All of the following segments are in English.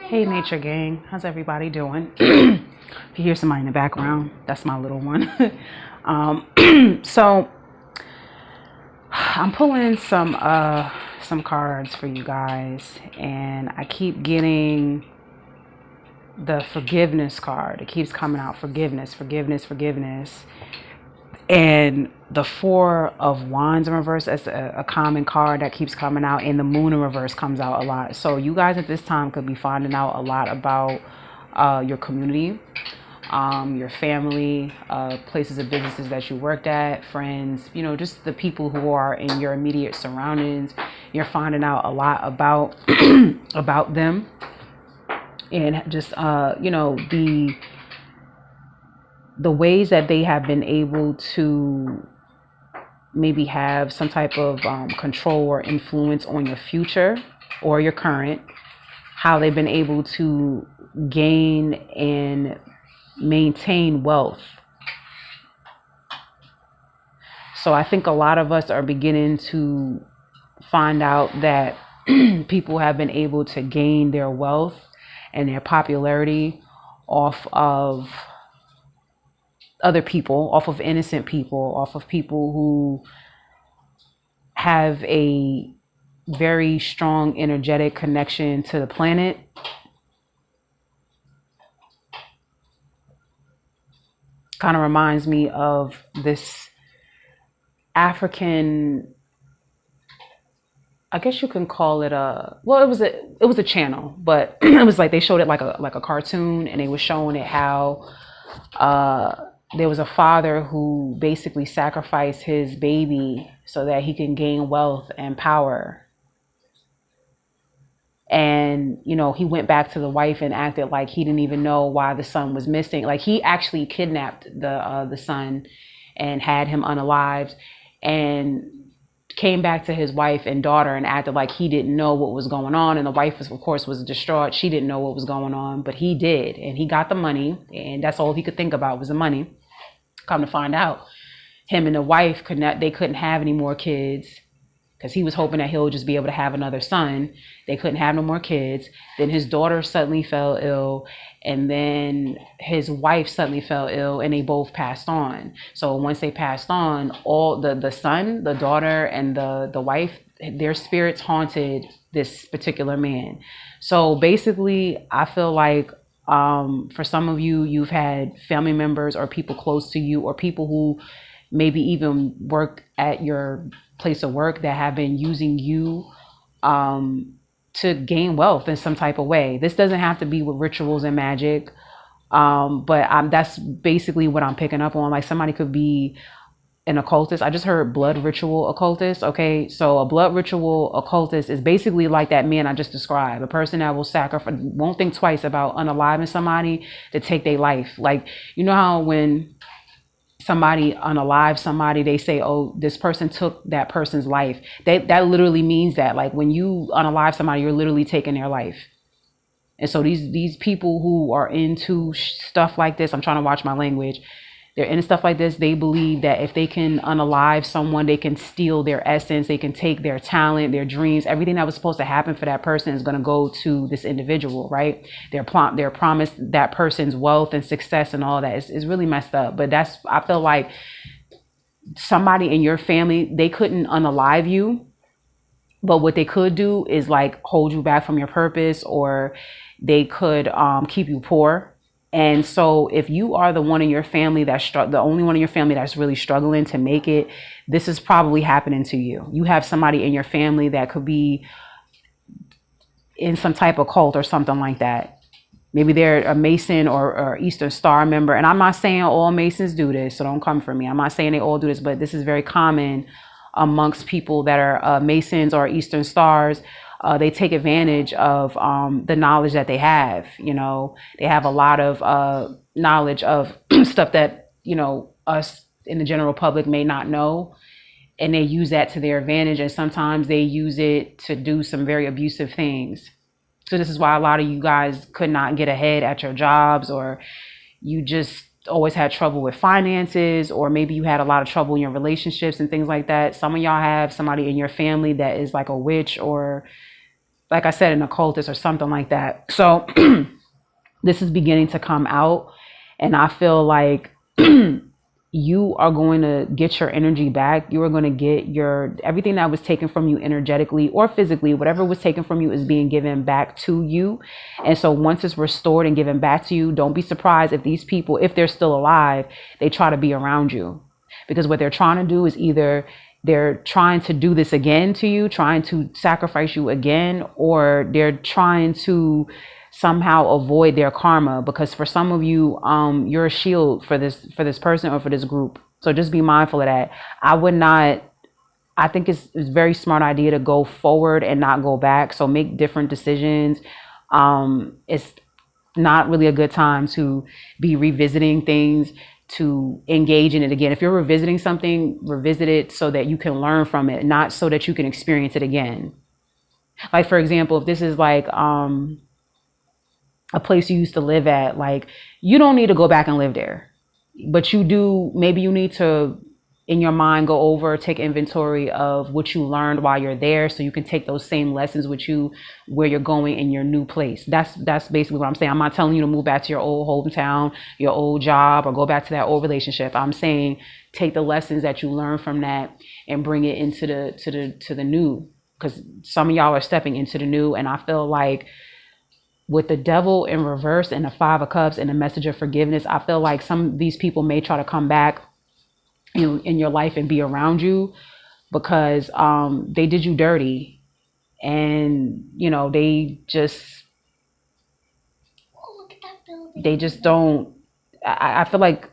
Hey Nature Gang, how's everybody doing? If you hear somebody in the background, that's my little one. So I'm pulling some cards for you guys, and I keep getting the forgiveness card. It keeps coming out: forgiveness, forgiveness, forgiveness. And the Four of Wands in reverse, that's a common card that keeps coming out, and the Moon in reverse comes out a lot. So you guys at this time could be finding out a lot about your community, your family, places of businesses that you worked at, friends, just the people who are in your immediate surroundings. You're finding out a lot about about them, and just the ways that they have been able to maybe have some type of control or influence on your future or your current, how they've been able to gain and maintain wealth. So I think a lot of us are beginning to find out that people have been able to gain their wealth and their popularity off of other people, off of innocent people, off of people who have a very strong energetic connection to the planet. Kind of reminds me of this African, I guess you can call it it was a channel, but it was like they showed it like a cartoon, and they were showing it how there was a father who basically sacrificed his baby so that he can gain wealth and power. And, he went back to the wife and acted like he didn't even know why the son was missing. Like, he actually kidnapped the son and had him unalived, and came back to his wife and daughter and acted like he didn't know what was going on. And the wife, of course, was distraught. She didn't know what was going on, but he did. And he got the money, and that's all he could think about was the money. Come to find out, him and the wife they couldn't have any more kids, because he was hoping that he'll just be able to have another son. They couldn't have no more kids. Then his daughter suddenly fell ill, and then his wife suddenly fell ill, and they both passed on. So once they passed on, all the son, the daughter, and the wife, their spirits haunted this particular man. So basically, I feel like for some of you, you've had family members or people close to you, or people who maybe even work at your place of work, that have been using you to gain wealth in some type of way. This doesn't have to be with rituals and magic, but that's basically what I'm picking up on. Like, somebody could be an occultist. I just heard blood ritual occultist. Okay, so a blood ritual occultist is basically like that man I just described, a person that will sacrifice, won't think twice about unaliving somebody to take their life. Like, you know how when somebody unalive somebody, they say, oh, this person took that person's life. That literally means that, like, when you unalive somebody, you're literally taking their life. And so these people who are into stuff like this, I'm trying to watch my language, they're into stuff like this. They believe that if they can unalive someone, they can steal their essence, they can take their talent, their dreams, everything that was supposed to happen for that person is going to go to this individual, right? They're promised that person's wealth and success and all that. It's really messed up. But I feel like somebody in your family, they couldn't unalive you, but what they could do is like hold you back from your purpose, or they could keep you poor. And so if you are the one in your family the only one in your family that's really struggling to make it, this is probably happening to you. You have somebody in your family that could be in some type of cult or something like that. Maybe they're a Mason or Eastern Star member. And I'm not saying all Masons do this, so don't come for me. I'm not saying they all do this, but this is very common amongst people that are Masons or Eastern Stars. They take advantage of the knowledge that they have. They have a lot of knowledge of stuff that, us in the general public may not know. And they use that to their advantage. And sometimes they use it to do some very abusive things. So this is why a lot of you guys could not get ahead at your jobs, or you just always had trouble with finances, or maybe you had a lot of trouble in your relationships and things like that. Some of y'all have somebody in your family that is like a witch, or like I said, an occultist or something like that. So this is beginning to come out, and I feel like you are going to get your energy back. You are going to get your everything that was taken from you energetically or physically, whatever was taken from you is being given back to you. And so once it's restored and given back to you, don't be surprised if these people, if they're still alive, they try to be around you, because what they're trying to do is either they're trying to do this again to you, trying to sacrifice you again, or they're trying to somehow avoid their karma, because for some of you, you're a shield for this person or for this group. So just be mindful of that. I think it's a very smart idea to go forward and not go back. So make different decisions. It's not really a good time to be revisiting things, to engage in it again. If you're revisiting something, revisit it so that you can learn from it, not so that you can experience it again. Like, for example, if this is like, a place you used to live at, like, you don't need to go back and live there, but you do, maybe you need to, in your mind, go over, take inventory of what you learned while you're there, so you can take those same lessons with you where you're going in your new place. That's basically what I'm saying. I'm not telling you to move back to your old hometown, your old job, or go back to that old relationship. I'm saying take the lessons that you learned from that and bring it into the new, because some of y'all are stepping into the new. And I feel like with the devil in reverse and the 5 of Cups and the message of forgiveness, I feel like some of these people may try to come back in your life and be around you because they did you dirty, and they just don't. I feel like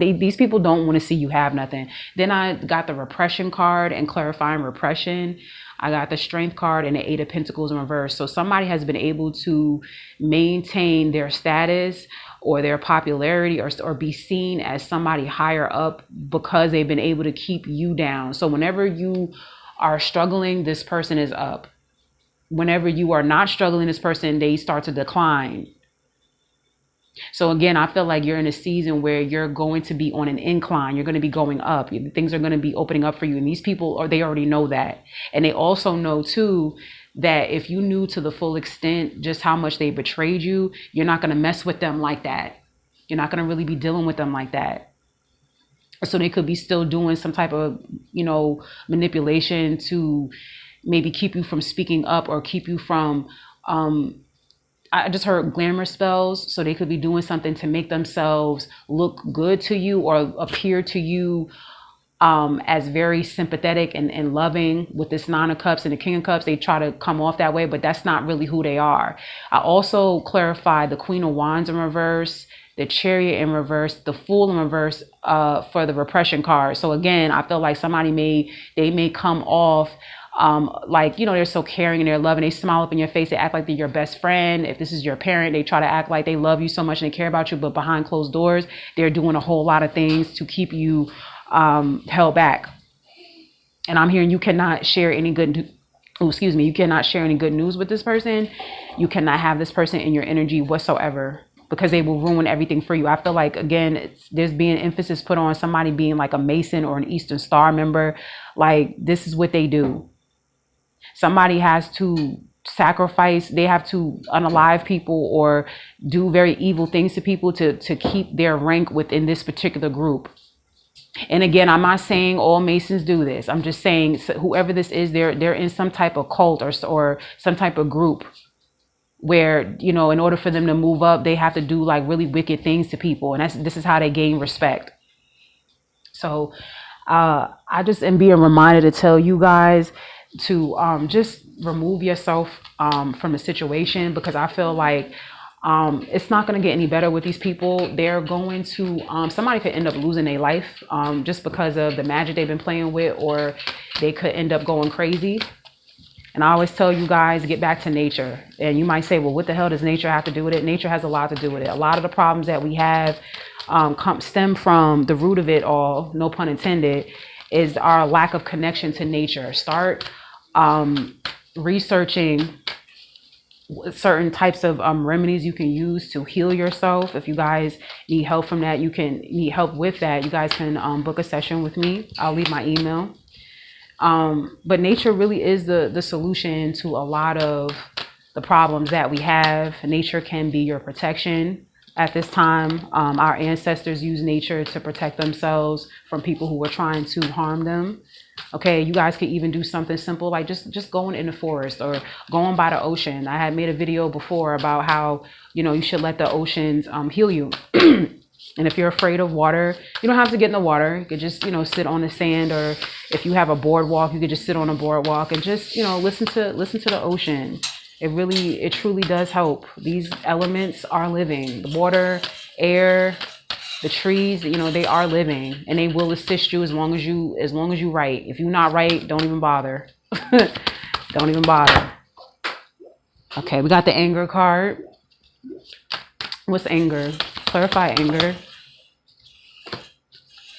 these people don't want to see you have nothing. Then I got the repression card and clarifying repression. I got the strength card and the 8 of Pentacles in reverse. So somebody has been able to maintain their status or their popularity or be seen as somebody higher up because they've been able to keep you down. So whenever you are struggling, this person is up. Whenever you are not struggling, this person, they start to decline. So again, I feel like you're in a season where you're going to be on an incline. You're going to be going up. Things are going to be opening up for you. And these people, they already know that. And they also know too, that if you knew to the full extent just how much they betrayed you, you're not going to mess with them like that. You're not going to really be dealing with them like that. So they could be still doing some type of, manipulation to maybe keep you from speaking up or keep you from, I just heard glamour spells. So they could be doing something to make themselves look good to you or appear to you as very sympathetic and loving. With this 9 of Cups and the King of Cups, they try to come off that way, but that's not really who they are. I also clarified the Queen of Wands in reverse, the Chariot in reverse, the Fool in reverse for the repression card. So again, I feel like somebody may come off they're so caring and they're loving. They smile up in your face. They act like they're your best friend. If this is your parent, they try to act like they love you so much and they care about you. But behind closed doors, they're doing a whole lot of things to keep you held back. And I'm hearing you cannot share any you cannot share any good news with this person. You cannot have this person in your energy whatsoever, because they will ruin everything for you. I feel like, again, there's being emphasis put on somebody being like a Mason or an Eastern Star member. Like, this is what they do. Somebody has to sacrifice. They have to unalive people or do very evil things to people to keep their rank within this particular group. And again, I'm not saying all Masons do this. I'm just saying whoever this is, they're in some type of cult or some type of group where, in order for them to move up, they have to do like really wicked things to people. And this is how they gain respect. So I just am being reminded to tell you guys to just remove yourself from the situation, because I feel like it's not going to get any better with these people. They're going to, somebody could end up losing their life just because of the magic they've been playing with, or they could end up going crazy. And I always tell you guys, get back to nature. And you might say, well, what the hell does nature have to do with it? Nature has a lot to do with it. A lot of the problems that we have stem from the root of it all, no pun intended, is our lack of connection to nature. Start researching certain types of remedies you can use to heal yourself. If you guys need help from that, you guys can book a session with me. I'll leave my email. But nature really is the solution to a lot of the problems that we have. Nature can be your protection at this time. Our ancestors used nature to protect themselves from people who were trying to harm them. Okay, you guys could even do something simple like just going in the forest or going by the ocean. I had made a video before about how, you should let the oceans heal you. And if you're afraid of water, you don't have to get in the water. You could just, sit on the sand, or if you have a boardwalk, you could just sit on a boardwalk and just, listen to the ocean. It truly does help. These elements are living. The water, air, the trees, they are living, and they will assist you as long as you right. If you're not right, don't even bother. Don't even bother. Okay, we got the anger card. What's anger? Clarify anger.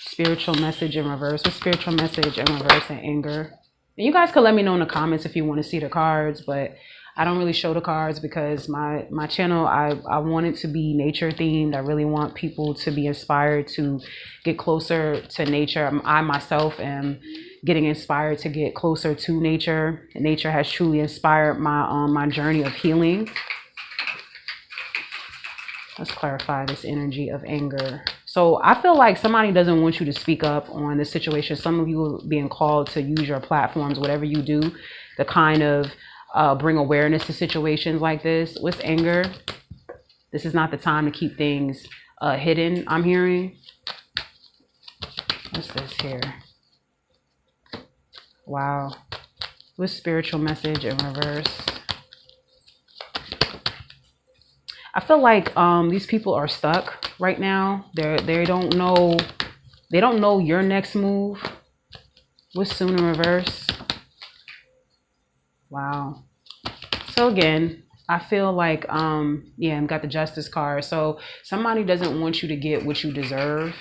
Spiritual message in reverse. What's spiritual message in reverse and anger? And you guys could let me know in the comments if you want to see the cards, but I don't really show the cards because my channel, I want it to be nature themed. I really want people to be inspired to get closer to nature. I myself am getting inspired to get closer to nature. And nature has truly inspired my journey of healing. Let's clarify this energy of anger. So I feel like somebody doesn't want you to speak up on the situation. Some of you are being called to use your platforms, whatever you do, to kind of bring awareness to situations like this. What's anger? This is not the time to keep things hidden, I'm hearing. What's this here? Wow. What's spiritual message in reverse? I feel like these people are stuck right now. They don't know your next move. What's soon in reverse? Wow. So again, I feel like yeah, I've got the justice card. So somebody doesn't want you to get what you deserve.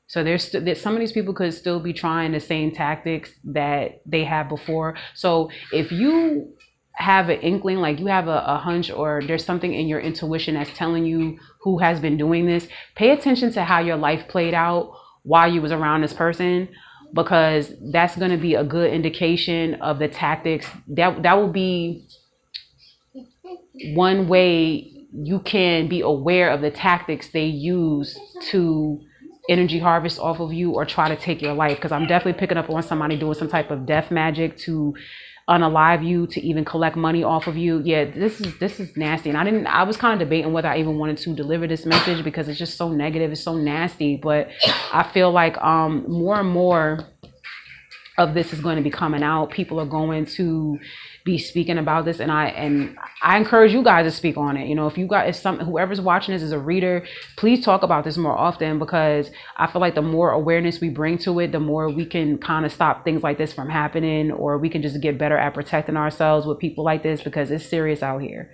So there's some of these people could still be trying the same tactics that they had before. So if you have an inkling, like you have a hunch, or there's something in your intuition that's telling you who has been doing this, pay attention to how your life played out while you was around this person, because that's going to be a good indication of the tactics. That will be one way you can be aware of the tactics they use to energy harvest off of you or try to take your life. Because I'm definitely picking up on somebody doing some type of death magic to unalive you, to even collect money off of you. Yeah, this is nasty. And I was kind of debating whether I even wanted to deliver this message because it's just so negative, it's so nasty. But I feel like more and more of this is going to be coming out. People are going to be speaking about this, and I encourage you guys to speak on it. If whoever's watching this is a reader, please talk about this more often, because I feel like the more awareness we bring to it, the more we can kind of stop things like this from happening, or we can just get better at protecting ourselves with people like this, because it's serious out here.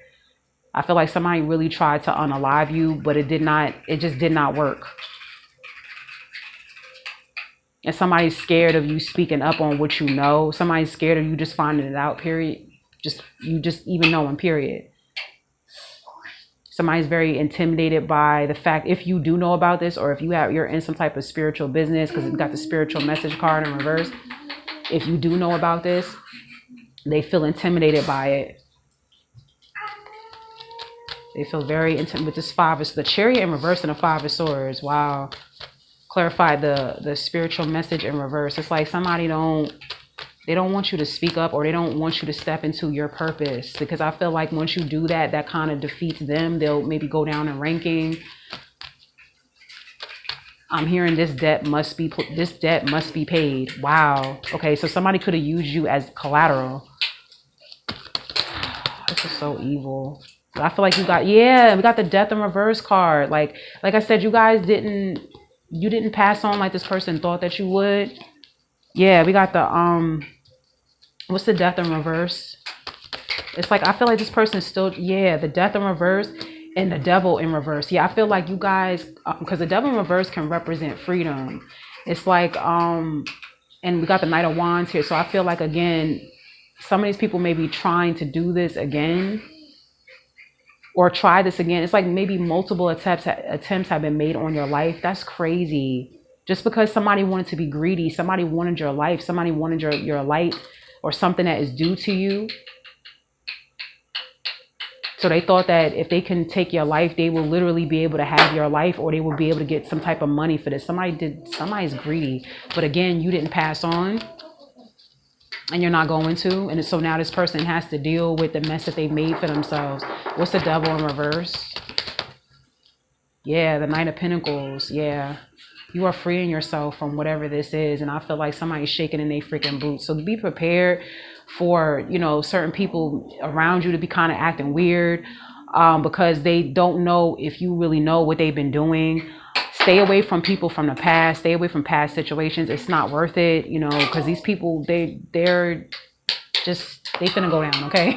I feel like somebody really tried to unalive you, but it just did not work. And somebody's scared of you speaking up on what you know. Somebody's scared of you just finding it out, period. You just even knowing, period. Somebody's very intimidated by the fact, if you do know about this, or if you're in some type of spiritual business, because it's got the spiritual message card in reverse. If you do know about this, they feel intimidated by it. They feel very intimidated with this the Chariot in reverse and the Five of Swords. Wow. Clarify the spiritual message in reverse. It's like somebody don't want you to speak up, or they don't want you to step into your purpose, because I feel like once you do that, that kind of defeats them. They'll maybe go down in ranking. I'm hearing this debt must be paid. Wow. Okay, so somebody could have used you as collateral. This is so evil. I feel like we got the death in reverse card. Like I said, you guys didn't pass on like this person thought that you would. Yeah, we got the what's the death in reverse? It's like I feel like this person is still, the death in reverse and the devil in reverse. Yeah, I feel like you guys, because the devil in reverse can represent freedom. It's like and we got the Knight of Wands here. So I feel like, again, some of these people may be trying to do this again, or try this again. It's like maybe multiple attempts have been made on your life. That's crazy. Just because somebody wanted to be greedy, somebody wanted your life, somebody wanted your light or something that is due to you. So they thought that if they can take your life, they will literally be able to have your life, or they will be able to get some type of money for this. Somebody's greedy. But again, you didn't pass on, and you're not going to. And so now this person has to deal with the mess that they made for themselves. What's the devil in reverse? Yeah, the Knight of Pentacles. Yeah. You are freeing yourself from whatever this is. And I feel like somebody's shaking in their freaking boots. So be prepared for, you know, certain people around you to be kind of acting weird, because they don't know if you really know what they've been doing. Stay away from people from the past. Stay away from past situations. It's not worth it, you know, because these people, they're just, they finna go down, okay?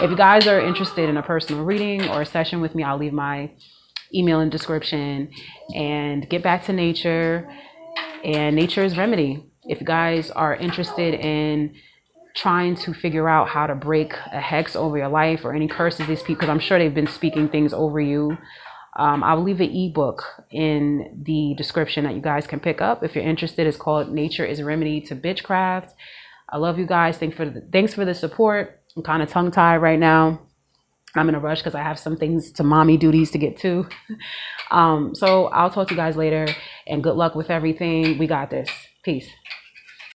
If you guys are interested in a personal reading or a session with me, I'll leave my email in description. And get back to nature, and nature is remedy. If you guys are interested in trying to figure out how to break a hex over your life or any curses these people, because I'm sure they've been speaking things over you, I'll leave an ebook in the description that you guys can pick up if you're interested. It's called Nature is Remedy to Bitchcraft. I love you guys. Thanks for the support. I'm kind of tongue tied right now. I'm in a rush because I have some things to mommy duties to get to. So I'll talk to you guys later, and good luck with everything. We got this. Peace.